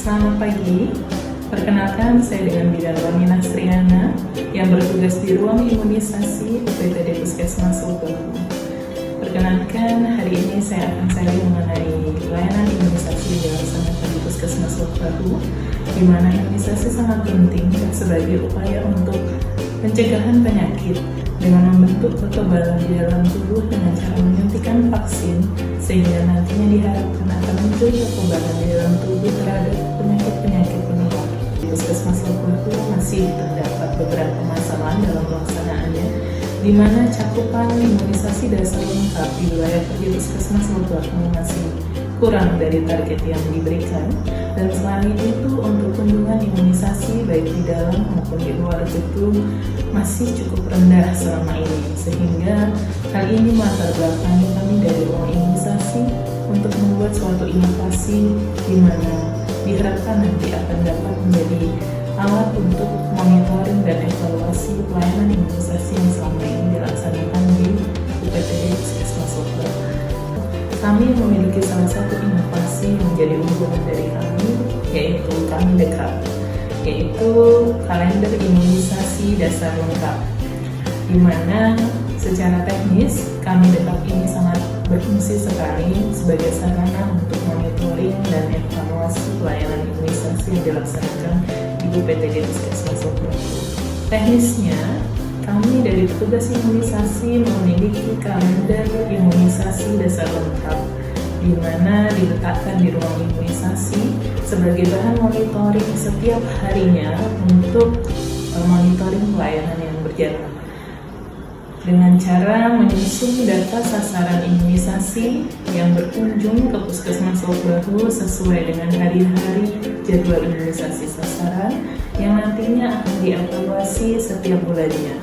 Selamat pagi, perkenalkan saya dengan Bidan Roni Nastriana yang bertugas di ruang imunisasi UPTD Puskesmas Lobahu. Perkenalkan, hari ini saya akan sharing mengenai layanan imunisasi yang dilaksanakan di Puskesmas Lobahu, di mana imunisasi sangat penting sebagai upaya untuk pencegahan penyakit dengan membentuk kekebalan di dalam tubuh dengan cara menyuntikkan vaksin, sehingga nantinya diharapkan akan muncul kekebalan di dalam tubuh terhadap penyakit-penyakit penular. Di Puskesmas Lobahu masih terdapat beberapa masalah dalam pelaksanaannya, di mana cakupan imunisasi dasar lengkap di wilayah kerja Puskesmas Lobahu masih kurang dari target yang diberikan, dan selain itu untuk kunjungan imunisasi baik di dalam maupun di luar gedung masih cukup rendah selama ini, sehingga hal ini melatar belakangi kami dari ruang imunisasi untuk membuat suatu inovasi di mana diharapkan nanti akan dapat menjadi alat untuk monitoring dan evaluasi pelayanan imunisasi yang selama ini dilaksanakan di UPTD Puskesmas Lobahu. Kami memiliki salah satu inovasi yang menjadi unggulan dari kami, yaitu kami dekat, yaitu kalender imunisasi dasar lengkap, di mana secara teknis kami dekat ini sangat berfungsi sekali sebagai sarana untuk monitoring dan evaluasi pelayanan imunisasi yang dilaksanakan di UPTD Puskesmas Lobahu. Teknisnya, kami dari petugas imunisasi memiliki kalender imunisasi dasar lengkap, di mana diletakkan di ruang imunisasi sebagai bahan monitoring setiap harinya untuk monitoring pelayanan yang berjalan. Dengan cara menyusun data sasaran imunisasi yang berkunjung ke Puskesmas Lobahu sesuai dengan hari-hari jadwal imunisasi sasaran yang nantinya akan dievaluasi setiap bulannya.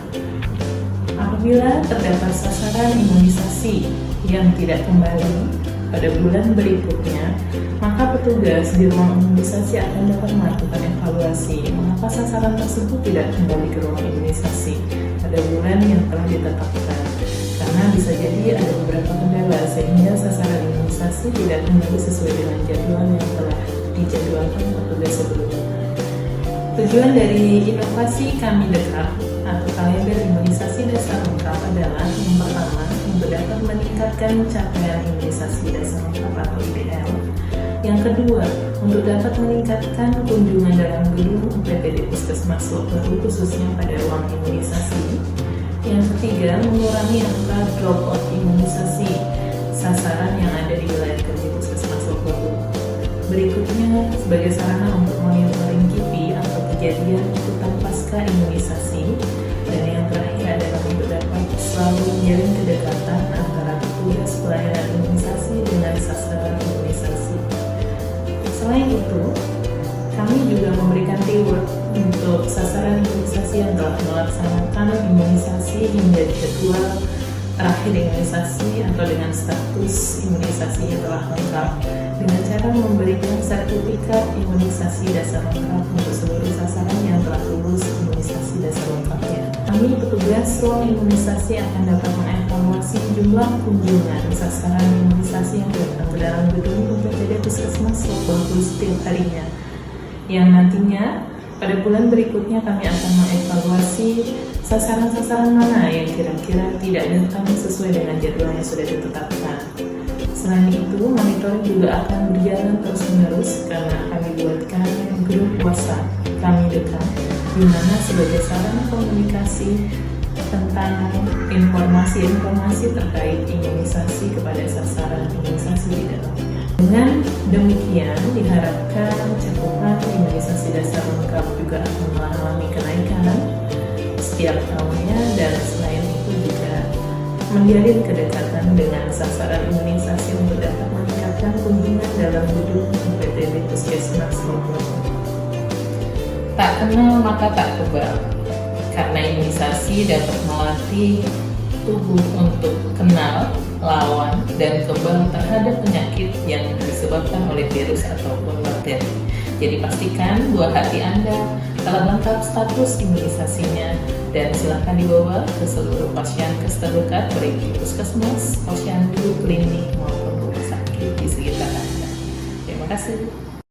Apabila terdapat sasaran imunisasi yang tidak kembali pada bulan berikutnya, maka petugas di ruang imunisasi akan dapat melakukan evaluasi mengapa sasaran tersebut tidak kembali ke ruang imunisasi pada bulan yang telah ditetapkan, karena bisa jadi ada beberapa kendala sehingga sasaran imunisasi tidak kembali sesuai dengan jadwal yang telah dijadwalkan petugas sebelumnya. Tujuan dari inovasi kami dekat atau kalender imunisasi dasar lengkap adalah yang pertama, untuk dapat meningkatkan capaian imunisasi dasar lengkap atau IDL. Yang kedua, untuk dapat meningkatkan kunjungan dalam gedung UPTD Puskesmas Lobahu khususnya pada ruang imunisasi. Yang ketiga, mengurangi angka drop out imunisasi sasaran yang ada di wilayah kerja Puskesmas Lobahu. Berikutnya, sebagai sarana untuk monitoring KIPI atau kejadian ikutan pasca imunisasi. Dan yang terakhir adalah untuk dapat selalu menjalin kedekatan antara petugas pelayanan imunisasi dengan sasaran imunisasi. Selain itu, kami juga memberikan reward untuk sasaran imunisasi yang telah melaksanakan imunisasi hingga jadwal terakhir imunisasi atau dengan status imunisasinya telah lengkap, dengan cara memberikan sertifikat imunisasi dasar lengkap untuk seluruh sasaran yang telah lulus imunisasi dasar lengkapnya. Kami petugas ruang imunisasi akan dapat mengevaluasi jumlah kunjungan sasaran imunisasi yang datang ke dalam gedung UPTD Puskesmas Lobahu setiap harinya, yang nantinya pada bulan berikutnya kami akan mengevaluasi sasaran-sasaran mana yang kira-kira tidak datang sesuai dengan jadwal yang sudah ditetapkan. Selain itu, monitoring juga akan berjalan terus-menerus karena kami buatkan grup WhatsApp kami dekat, di mana sebagai sarana komunikasi tentang informasi-informasi terkait imunisasi kepada sasaran imunisasi di dalamnya. Dengan demikian, diharapkan cakupan imunisasi dasar lengkap juga akan mengalami kenaikan setiap tahunnya, dan selain itu juga menjalin kedekatan dengan sasaran imunisasi untuk dapat meningkatkan kunjungan dalam gedung UPTD Puskesmas Lobahu. Tak kenal maka tak kebal, karena imunisasi dapat melatih tubuh untuk kenal, lawan, dan kebal terhadap penyakit yang disebabkan oleh virus ataupun bakteri. Jadi pastikan buah hati Anda telah lengkap status imunisasinya, dan silakan dibawa ke seluruh pasienkes terdekat baik di puskesmas, posyandu, klinik maupun rumah sakit di sekitar Anda. Terima kasih.